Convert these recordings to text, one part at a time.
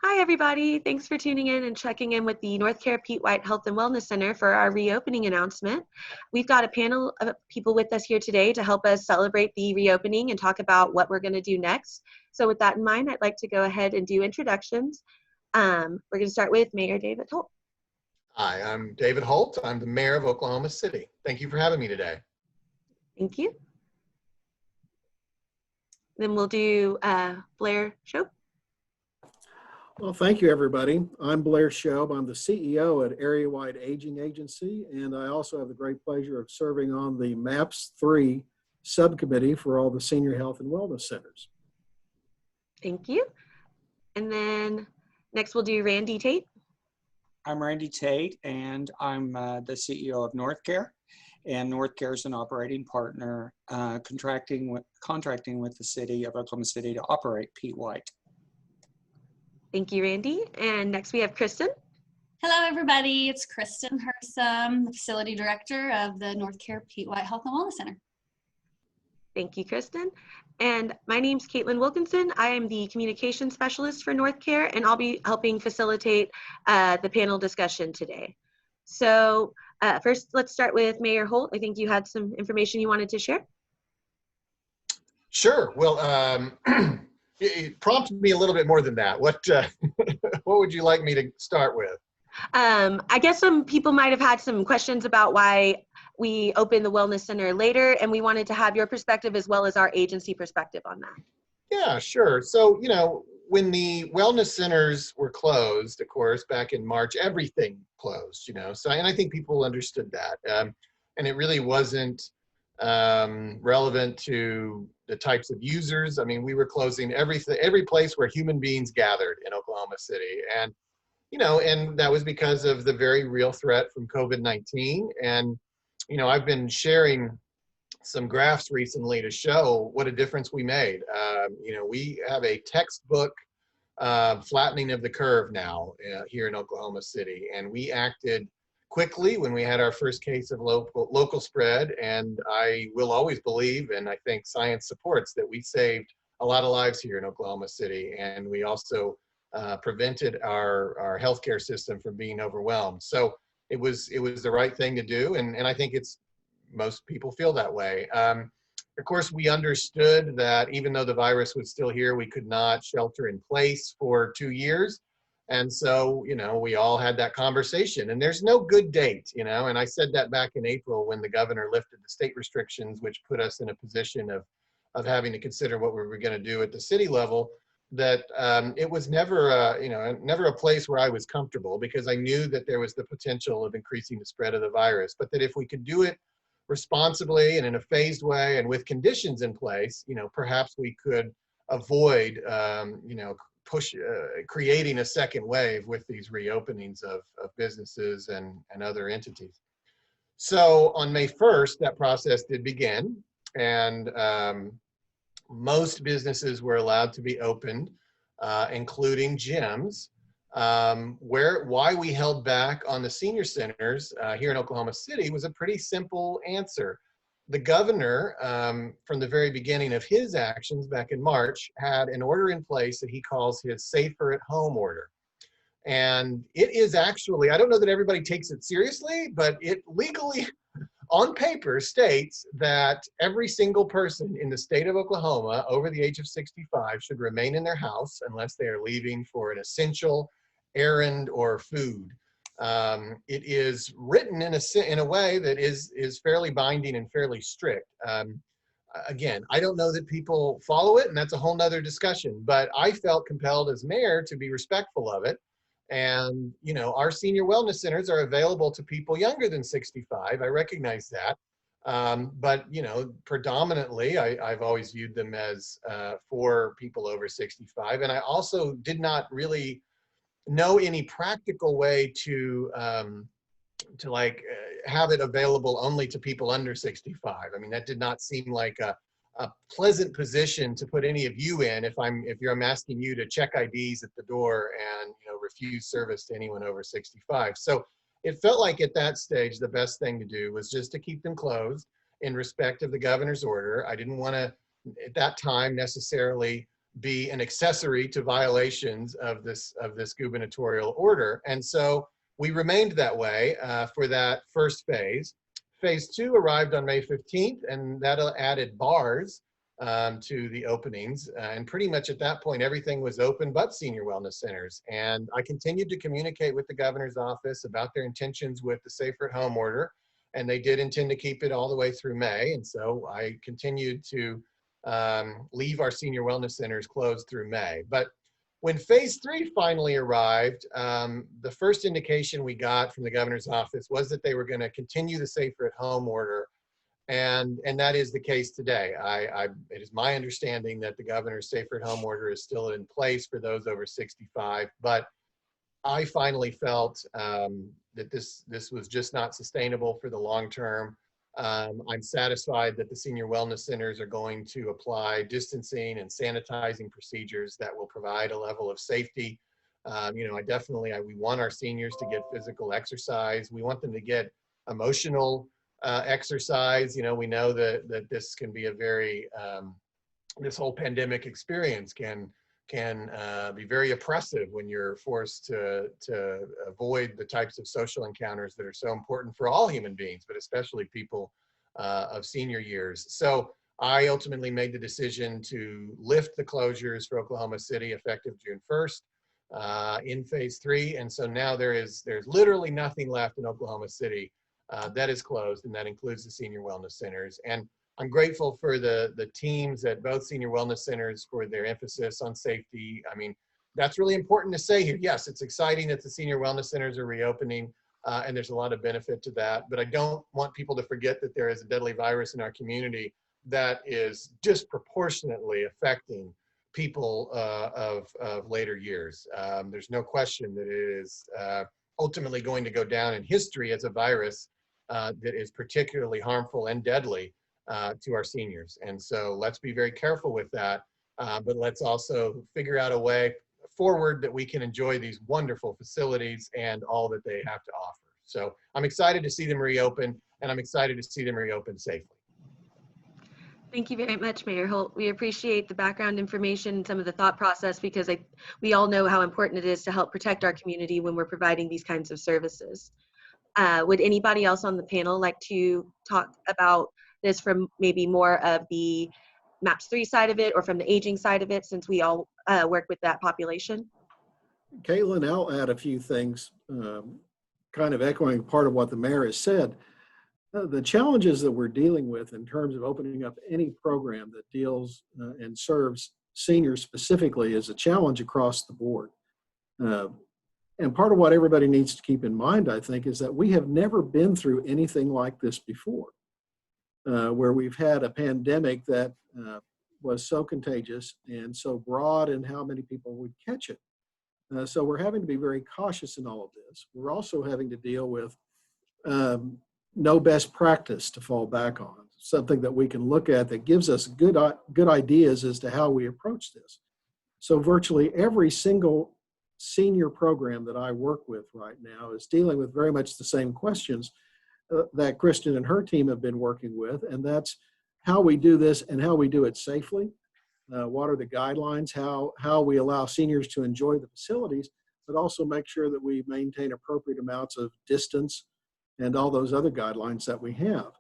Hi, everybody. Thanks for tuning in and checking in with the North Care Pete White Health and Wellness Center for our reopening announcement. We've got a panel of people with us here today to help us celebrate the reopening and talk about what we're going to do next. So with that in mind, I'd like to go ahead and do introductions. We're going to start with Mayor David Holt. Hi, I'm David Holt. I'm the mayor of Oklahoma City. Thank you for having me today. Thank you. Then we'll do Blair Shope. Well, thank you, everybody. I'm Blair Shobe. I'm the CEO at Area Wide Aging Agency, and I also have the great pleasure of serving on the MAPS 3 subcommittee for all the senior health and wellness centers. Thank you. And then next we'll do Randy Tate. I'm Randy Tate, and I'm the CEO of North Care. And North Care is an operating partner contracting with the city of Oklahoma City to operate Pete White. Thank you, Randy. And next we have Kristen. Hello, everybody. It's Kristen Hersum, the facility director of the North Care Pete White Health and Wellness Center. Thank you, Kristen. And my name's Caitlin Wilkinson. I am the communication specialist for North Care, and I'll be helping facilitate the panel discussion today. So first, let's start with Mayor Holt. I think you had some information you wanted to share. Sure. Well, it prompted me a little bit more than that. What would you like me to start with? I guess some people might have had some questions about why we opened the Wellness Center later, and we wanted to have your perspective as well as our agency perspective on that. Yeah, sure. So, when the wellness centers were closed, of course, back in March, everything closed, So, and I think people understood that. And it really wasn't relevant to the types of users. I mean, we were closing every place where human beings gathered in Oklahoma City. And, and that was because of the very real threat from COVID-19. And, I've been sharing some graphs recently to show what a difference we made. We have a textbook flattening of the curve now here in Oklahoma City. And we acted quickly when we had our first case of local spread, and I will always believe, and I think science supports, that we saved a lot of lives here in Oklahoma City, and we also prevented our healthcare system from being overwhelmed. So it was the right thing to do, and I think most people feel that way. Of course, we understood that even though the virus was still here, we could not shelter in place for 2 years. And so, we all had that conversation, and there's no good date, and I said that back in April when the governor lifted the state restrictions, which put us in a position of having to consider what we were going to do at the city level, that it was never a place where I was comfortable, because I knew that there was the potential of increasing the spread of the virus, but that if we could do it responsibly and in a phased way and with conditions in place, perhaps we could avoid, creating a second wave with these reopenings of businesses and other entities. So on May 1st, that process did begin, and most businesses were allowed to be opened, including gyms. Why we held back on the senior centers here in Oklahoma City was a pretty simple answer. The governor, from the very beginning of his actions back in March, had an order in place that he calls his Safer at Home order. And it is actually, I don't know that everybody takes it seriously, but it legally, on paper, states that every single person in the state of Oklahoma over the age of 65 should remain in their house unless they are leaving for an essential errand or food. It is written in a way that is fairly binding and fairly strict. Again, I don't know that people follow it, and that's a whole nother discussion, but I felt compelled as mayor to be respectful of it. And, our senior wellness centers are available to people younger than 65. I recognize that. But, predominantly, I've always viewed them as for people over 65. And I also did not really know any practical way to have it available only to people under 65. I mean, that did not seem like a pleasant position to put any of you in if I'm asking you to check IDs at the door and refuse service to anyone over 65. So it felt like at that stage the best thing to do was just to keep them closed in respect of the governor's order. I didn't want to at that time necessarily be an accessory to violations of this gubernatorial order. And so we remained that way for that first phase. Phase 2 arrived on May 15th, and that added bars to the openings. And pretty much at that point, everything was open but senior wellness centers. And I continued to communicate with the governor's office about their intentions with the Safer at Home order. And they did intend to keep it all the way through May. And so I continued to leave our senior wellness centers closed through May. But when phase 3 finally arrived, the first indication we got from the governor's office was that they were going to continue the Safer at Home order. And that is the case today. It is my understanding that the governor's Safer at Home order is still in place for those over 65, but I finally felt that this was just not sustainable for the long term. I'm satisfied that the senior wellness centers are going to apply distancing and sanitizing procedures that will provide a level of safety. We want our seniors to get physical exercise. We want them to get emotional exercise. We know that this can be a very, this whole pandemic experience can be very oppressive when you're forced to avoid the types of social encounters that are so important for all human beings, but especially people of senior years. So I ultimately made the decision to lift the closures for Oklahoma City effective June 1st in phase 3. And so now there's literally nothing left in Oklahoma City that is closed, and that includes the senior wellness centers. And I'm grateful for the teams at both senior wellness centers for their emphasis on safety. I mean, that's really important to say here. Yes, it's exciting that the senior wellness centers are reopening, and there's a lot of benefit to that. But I don't want people to forget that there is a deadly virus in our community that is disproportionately affecting people of later years. There's no question that it is ultimately going to go down in history as a virus that is particularly harmful and deadly to our seniors. And so let's be very careful with that, but let's also figure out a way forward that we can enjoy these wonderful facilities and all that they have to offer. So I'm excited to see them reopen, and I'm excited to see them reopen safely. Thank you very much, Mayor Holt. We appreciate the background information and some of the thought process, because we all know how important it is to help protect our community when we're providing these kinds of services. Would anybody else on the panel like to talk about this from maybe more of the MAPS 3 side of it, or from the aging side of it, since we all work with that population? Caitlin, I'll add a few things, kind of echoing part of what the mayor has said. The challenges that we're dealing with in terms of opening up any program that deals and serves seniors specifically is a challenge across the board. And part of what everybody needs to keep in mind, I think, is that we have never been through anything like this before, where we've had a pandemic that was so contagious and so broad in how many people would catch it. So we're having to be very cautious in all of this. We're also having to deal with no best practice to fall back on, something that we can look at that gives us good ideas as to how we approach this. So virtually every single senior program that I work with right now is dealing with very much the same questions that Kristen and her team have been working with, and that's how we do this and how we do it safely. What are the guidelines, how we allow seniors to enjoy the facilities, but also make sure that we maintain appropriate amounts of distance and all those other guidelines that we have.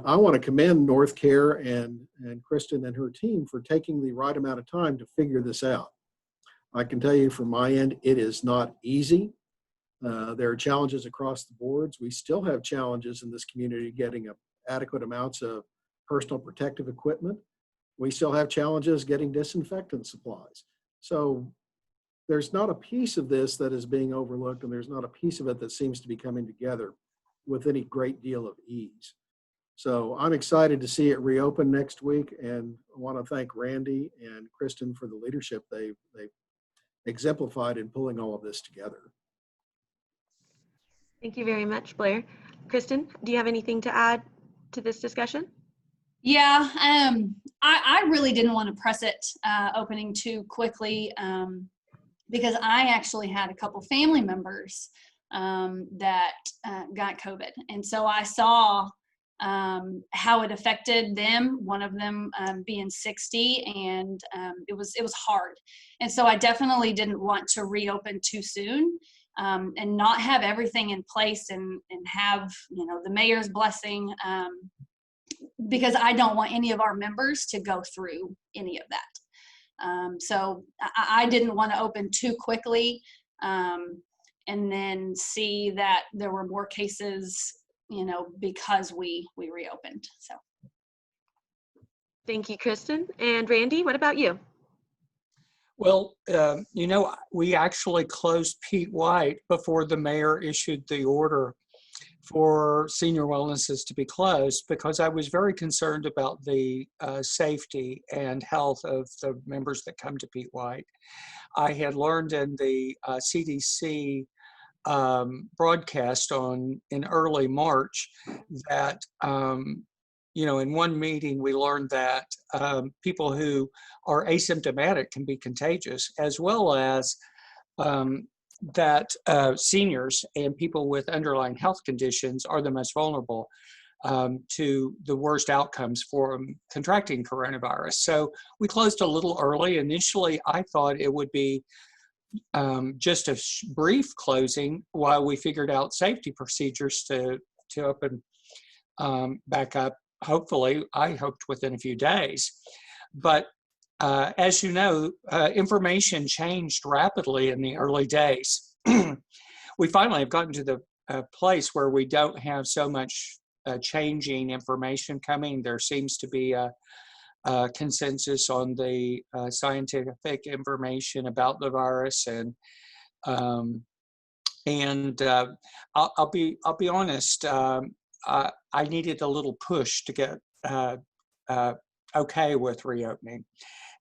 I want to commend North Care and Kristen and her team for taking the right amount of time to figure this out. I can tell you from my end, it is not easy. There are challenges across the boards. We still have challenges in this community getting adequate amounts of personal protective equipment. We still have challenges getting disinfectant supplies. So there's not a piece of this that is being overlooked, and there's not a piece of it that seems to be coming together with any great deal of ease. So I'm excited to see it reopen next week, and I want to thank Randy and Kristen for the leadership they've exemplified in pulling all of this together. Thank you very much, Blair. Kristen, do you have anything to add to this discussion? Yeah, I really didn't want to press it opening too quickly because I actually had a couple family members that got COVID. And so I saw how it affected them, one of them being 60, and it was hard. And so I definitely didn't want to reopen too soon, and not have everything in place and have, you know, the mayor's blessing, because I don't want any of our members to go through any of that. So I didn't want to open too quickly, and then see that there were more cases, you know, because we reopened. So. Thank you, Kristen. And Randy, what about you? Well, you know, we actually closed Pete White before the mayor issued the order for senior wellnesses to be closed, because I was very concerned about the safety and health of the members that come to Pete White. I had learned in the CDC broadcast in early March that, you know, in one meeting we learned that people who are asymptomatic can be contagious, as well as that seniors and people with underlying health conditions are the most vulnerable to the worst outcomes for contracting coronavirus. So we closed a little early. Initially, I thought it would be just a brief closing while we figured out safety procedures to open back up. Hopefully, I hoped within a few days. But as you know, information changed rapidly in the early days. We finally have gotten to the place where we don't have so much changing information coming. There seems to be a consensus on the scientific information about the virus, and I'll be honest. I needed a little push to get okay with reopening,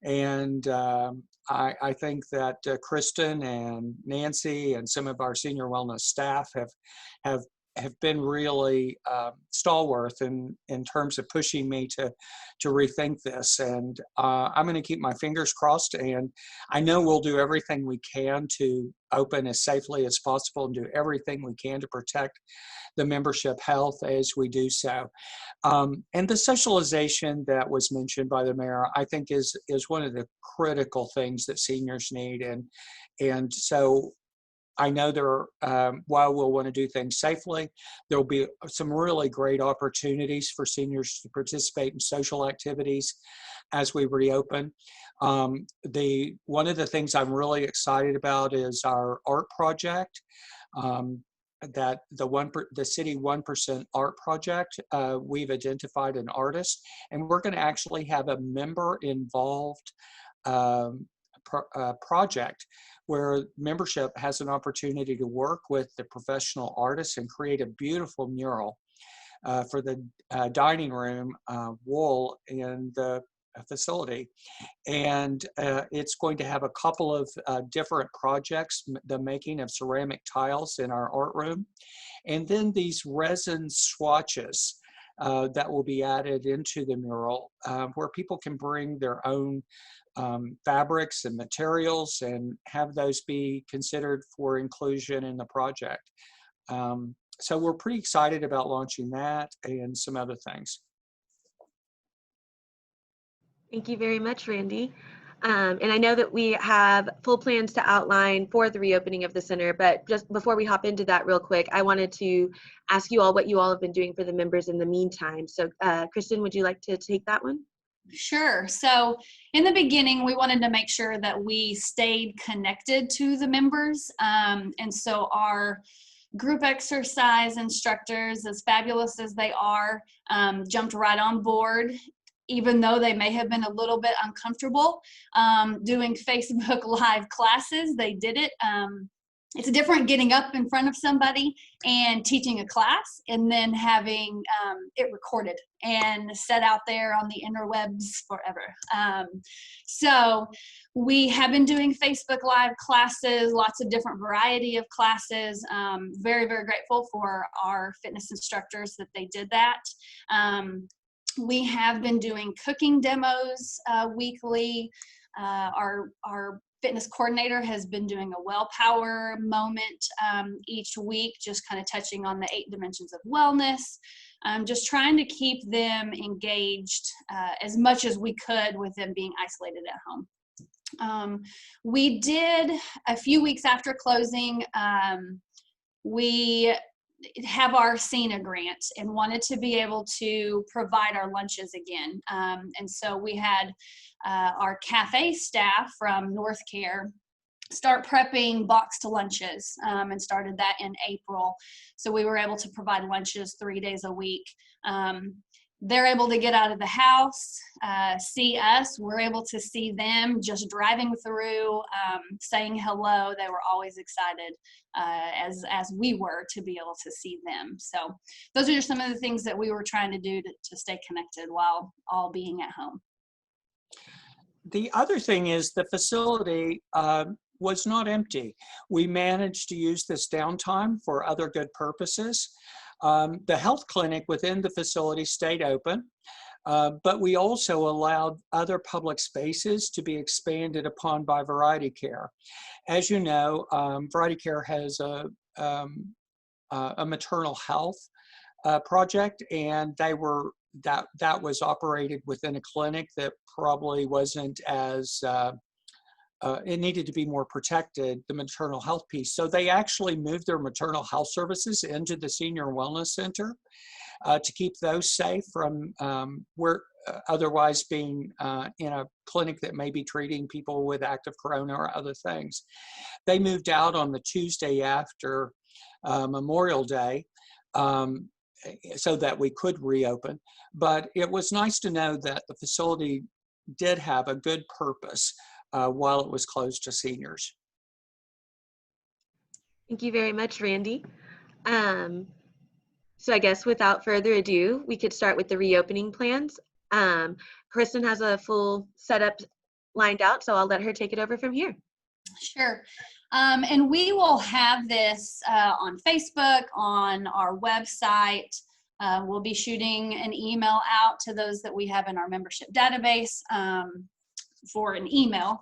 and I think that Kristen and Nancy and some of our senior wellness staff have been really stalwart in terms of pushing me to rethink this. And I'm going to keep my fingers crossed, and I know we'll do everything we can to open as safely as possible and do everything we can to protect the membership health as we do so. And the socialization that was mentioned by the mayor, I think is one of the critical things that seniors need. And so I know while we'll want to do things safely, there'll be some really great opportunities for seniors to participate in social activities as we reopen. One of the things I'm really excited about is our art project. That the City 1% Art Project, we've identified an artist, and we're going to actually have a member-involved project where membership has an opportunity to work with the professional artists and create a beautiful mural for the dining room wall in the facility. And it's going to have a couple of different projects, the making of ceramic tiles in our art room, and then these resin swatches that will be added into the mural, where people can bring their own fabrics and materials and have those be considered for inclusion in the project. So we're pretty excited about launching that and some other things. Thank you very much, Randy. And I know that we have full plans to outline for the reopening of the center, but just before we hop into that real quick, I wanted to ask you all what you all have been doing for the members in the meantime. So Kristen, would you like to take that one? Sure. So in the beginning, we wanted to make sure that we stayed connected to the members. And so our group exercise instructors, as fabulous as they are, jumped right on board, even though they may have been a little bit uncomfortable doing Facebook Live classes. They did it. It's different getting up in front of somebody and teaching a class and then having it recorded and set out there on the interwebs forever. So we have been doing Facebook Live classes, lots of different variety of classes. Very, very grateful for our fitness instructors that they did that. We have been doing cooking demos weekly. Our fitness coordinator has been doing a well power moment each week, just kind of touching on the 8 dimensions of wellness. just trying to keep them engaged as much as we could with them being isolated at home. We did, a few weeks after closing, we have our SENA grant and wanted to be able to provide our lunches again. And so we had our cafe staff from North Care start prepping boxed lunches, and started that in April. So we were able to provide lunches 3 days a week. They're able to get out of the house, see us. We're able to see them just driving through, saying hello. They were always excited, as we were, to be able to see them. So those are just some of the things that we were trying to do to stay connected while all being at home. The other thing is the facility was not empty. We managed to use this downtime for other good purposes. The health clinic within the facility stayed open, but we also allowed other public spaces to be expanded upon by Variety Care. As you know, Variety Care has a maternal health project, and that was operated within a clinic that probably wasn't as it needed to be more protected, the maternal health piece. So they actually moved their maternal health services into the Senior Wellness Center to keep those safe from otherwise being in a clinic that may be treating people with active corona or other things. They moved out on the Tuesday after Memorial Day so that we could reopen. But it was nice to know that the facility did have a good purpose while it was closed to seniors. Thank you very much, Randy. So I guess without further ado, we could start with the reopening plans. Kristen has a full setup lined out, so I'll let her take it over from here. Sure. And we will have this on Facebook, on our website. We'll be shooting an email out to those that we have in our membership database for an email.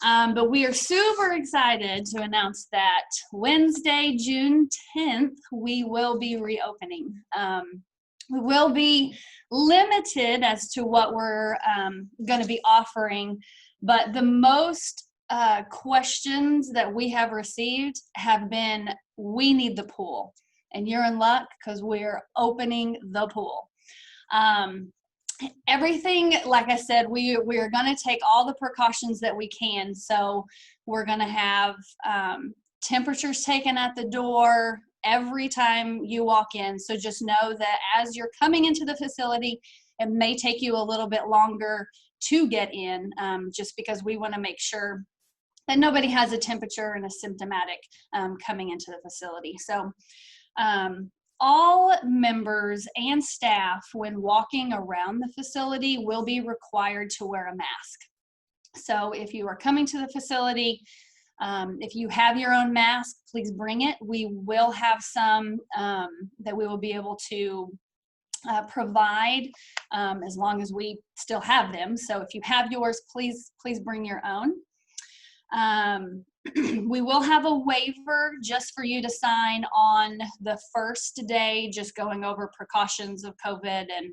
But we are super excited to announce that Wednesday, June 10th, we will be reopening. We will be limited as to what we're going to be offering, but the most questions that we have received have been, we need the pool. And you're in luck because we're opening the pool. Everything, like I said, we are going to take all the precautions that we can. So we're going to have temperatures taken at the door every time you walk in. So just know that as you're coming into the facility, it may take you a little bit longer to get in, just because we want to make sure that nobody has a temperature and is symptomatic coming into the facility. So all members and staff, when walking around the facility, will be required to wear a mask. So if you are coming to the facility, if you have your own mask, please bring it. We will have some that we will be able to provide as long as we still have them. So if you have yours, please bring your own. We will have a waiver just for you to sign on the first day, just going over precautions of COVID and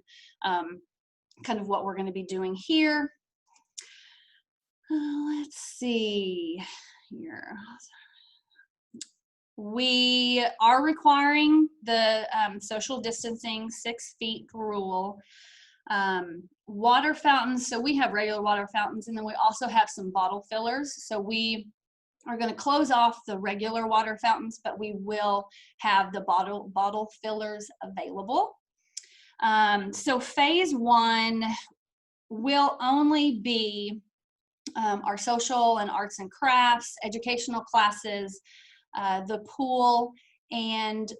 kind of what we're going to be doing here. Let's see here. We are requiring the social distancing 6 feet rule. Water fountains, so we have regular water fountains, and then we also have some bottle fillers. So we are going to close off the regular water fountains, but we will have the bottle fillers available. So phase 1 will only be our social and arts and crafts, educational classes, the pool, and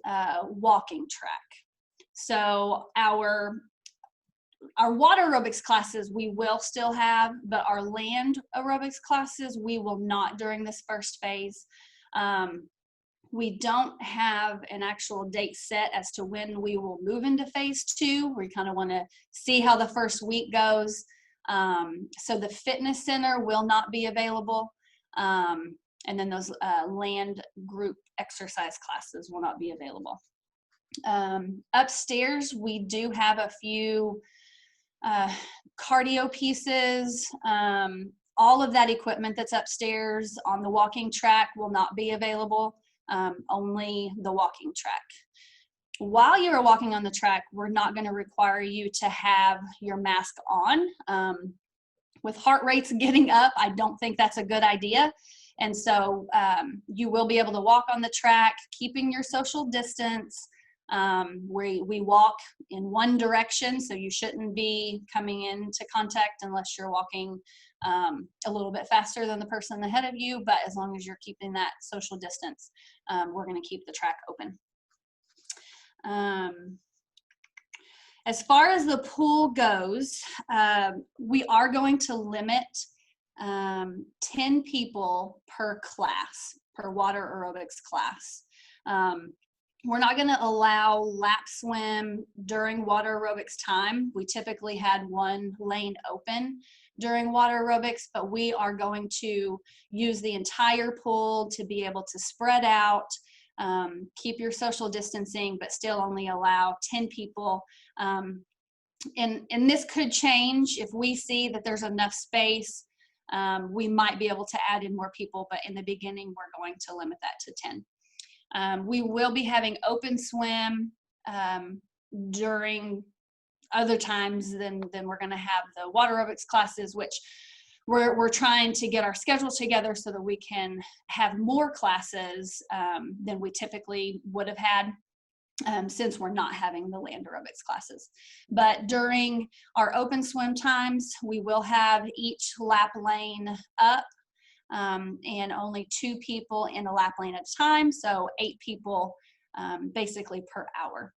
walking track. So our water aerobics classes we will still have, but our land aerobics classes we will not during this first phase. We don't have an actual date set as to when we will move into phase 2. We kind of want to see how the first week goes. So the fitness center will not be available. And then those land group exercise classes will not be available. Upstairs, we do have a few cardio pieces. All of that equipment that's upstairs on the walking track will not be available, only the walking track. While you're walking on the track, we're not going to require you to have your mask on. With heart rates getting up, I don't think that's a good idea. And so you will be able to walk on the track, keeping your social distance. We walk in one direction, so you shouldn't be coming into contact unless you're walking a little bit faster than the person ahead of you. But as long as you're keeping that social distance, we're going to keep the track open. As far as the pool goes, we are going to limit 10 people per class, per water aerobics class. We're not going to allow lap swim during water aerobics time. We typically had one lane open during water aerobics, but we are going to use the entire pool to be able to spread out, keep your social distancing, but still only allow 10 people. And this could change if we see that there's enough space. We might be able to add in more people, but in the beginning, we're going to limit that to 10. We will be having open swim during other times than we're going to have the water aerobics classes, which we're trying to get our schedule together so that we can have more classes than we typically would have had since we're not having the land aerobics classes. But during our open swim times, we will have each lap lane up. And only 2 people in a lap lane at a time, so 8 people basically per hour.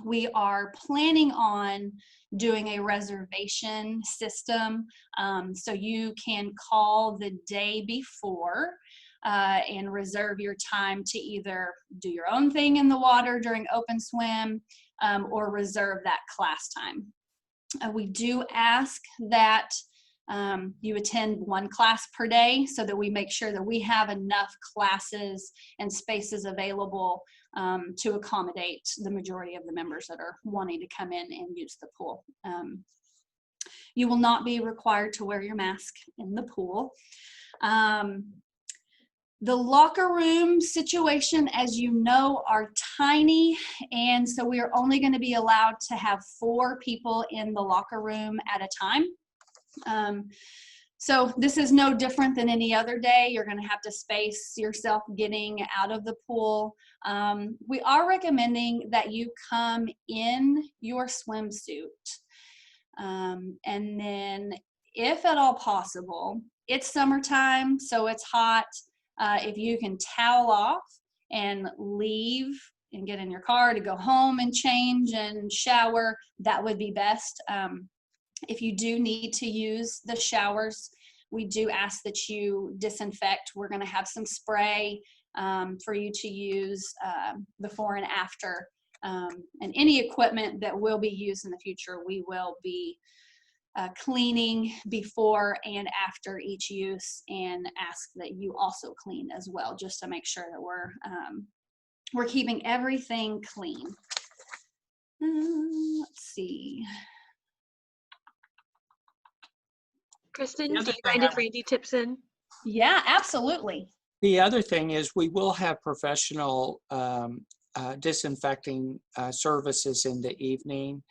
We are planning on doing a reservation system, so you can call the day before and reserve your time to either do your own thing in the water during open swim or reserve that class time. We do ask that you attend 1 class per day so that we make sure that we have enough classes and spaces available to accommodate the majority of the members that are wanting to come in and use the pool. You will not be required to wear your mask in the pool. The locker room situation, as you know, are tiny, and so we are only going to be allowed to have 4 people in the locker room at a time. So this is no different than any other day. You're going to have to space yourself getting out of the pool. We are recommending that you come in your swimsuit. And then if at all possible, it's summertime, so it's hot. If you can towel off and leave and get in your car to go home and change and shower, that would be best. If you do need to use the showers, we do ask that you disinfect. We're going to have some spray for you to use before and after. And any equipment that will be used in the future, we will be cleaning before and after each use, and ask that you also clean as well, just to make sure that we're keeping everything clean. Let's see. Kristen, do you mind if Randy tips in? Yeah, absolutely. The other thing is we will have professional disinfecting services in the evening.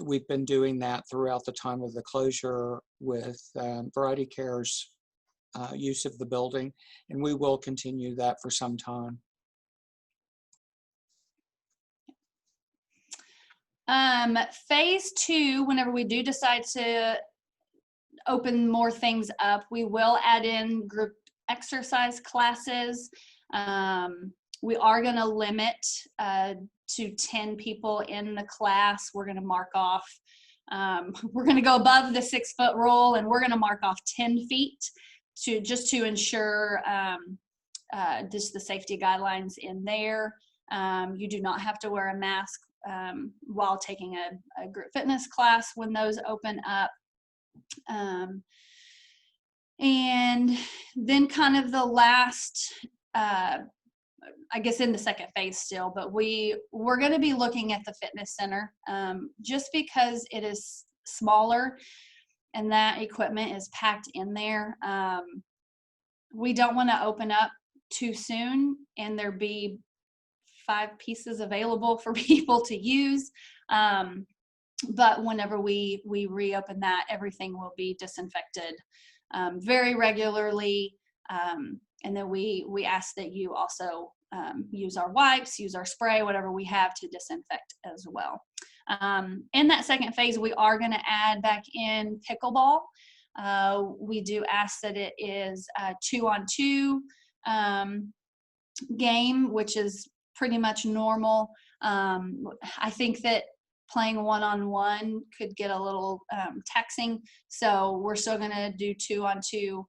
We've been doing that throughout the time of the closure with Variety Care's use of the building, and we will continue that for some time. Phase 2, whenever we do decide to open more things up, we will add in group exercise classes. We are going to limit to 10 people in the class. We're going to mark off, we're going to go above the 6-foot rule, and we're going to mark off 10 feet just to ensure just the safety guidelines in there. You do not have to wear a mask while taking a group fitness class when those open up. And then kind of the last I guess in the second phase still, but we're going to be looking at the fitness center just because it is smaller and that equipment is packed in there. We don't want to open up too soon and there be 5 pieces available for people to use. But whenever we reopen that, everything will be disinfected very regularly. And then we ask that you also use our wipes, use our spray, whatever we have to disinfect as well. In that second phase, we are going to add back in pickleball. We do ask that it is a 2-on-2 game, which is pretty much normal. I think that playing 1-on-1 could get a little taxing, so we're still going to do 2-on-2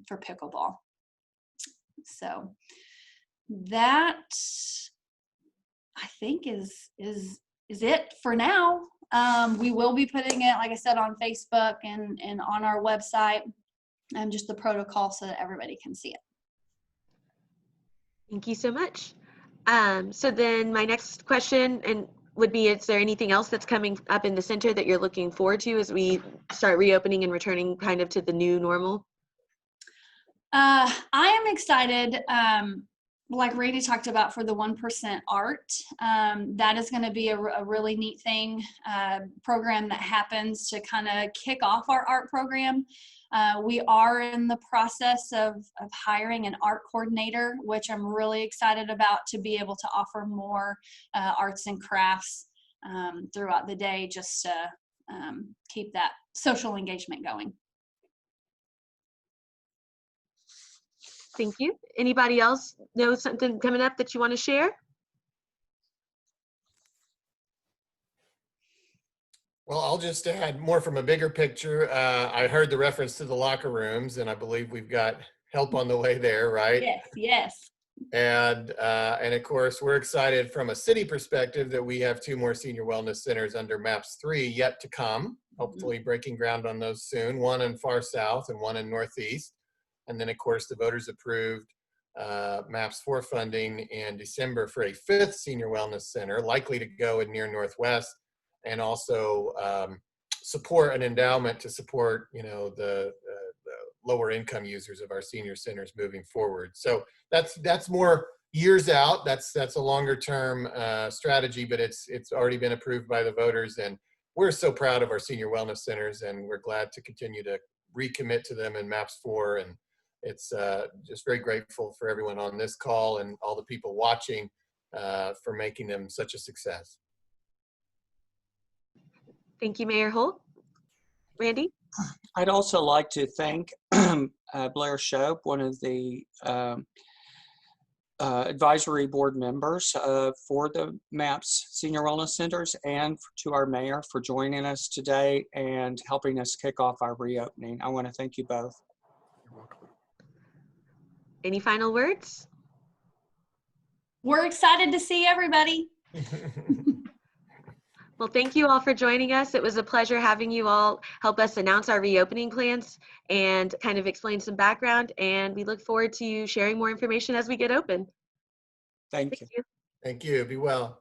for pickleball. So that, I think, is it for now. We will be putting it, like I said, on Facebook and on our website, and just the protocol so that everybody can see it. Thank you so much. So then my next question would be, is there anything else that's coming up in the center that you're looking forward to as we start reopening and returning kind of to the new normal? I am excited, like Randy talked about, for the 1% art. That is going to be a really neat thing, program that happens to kind of kick off our art program. We are in the process of hiring an art coordinator, which I'm really excited about, to be able to offer more arts and crafts throughout the day, just to keep that social engagement going. Thank you. Anybody else know something coming up that you want to share? Well, I'll just add more from a bigger picture. I heard the reference to the locker rooms, and I believe we've got help on the way there, right? Yes, yes. And of course, we're excited from a city perspective that we have 2 more senior wellness centers under MAPS 3 yet to come, hopefully breaking ground on those soon, one in Far South and one in Northeast. And then, of course, the voters approved MAPS 4 funding in December for a 5th senior wellness center, likely to go in near Northwest, and also support an endowment to support, the lower income users of our senior centers moving forward. So that's more years out. That's a longer term strategy, but it's already been approved by the voters, and we're so proud of our senior wellness centers, and we're glad to continue to recommit to them in MAPS 4. And it's just very grateful for everyone on this call and all the people watching for making them such a success. Thank you, Mayor Holt. Randy? I'd also like to thank Blair Shope, one of the advisory board members for the MAPS Senior Wellness Centers, and to our mayor for joining us today and helping us kick off our reopening. I want to thank you both. You're welcome. Any final words? We're excited to see everybody. Well, thank you all for joining us. It was a pleasure having you all help us announce our reopening plans and kind of explain some background. And we look forward to sharing more information as we get open. Thank you. Thank you. Be well.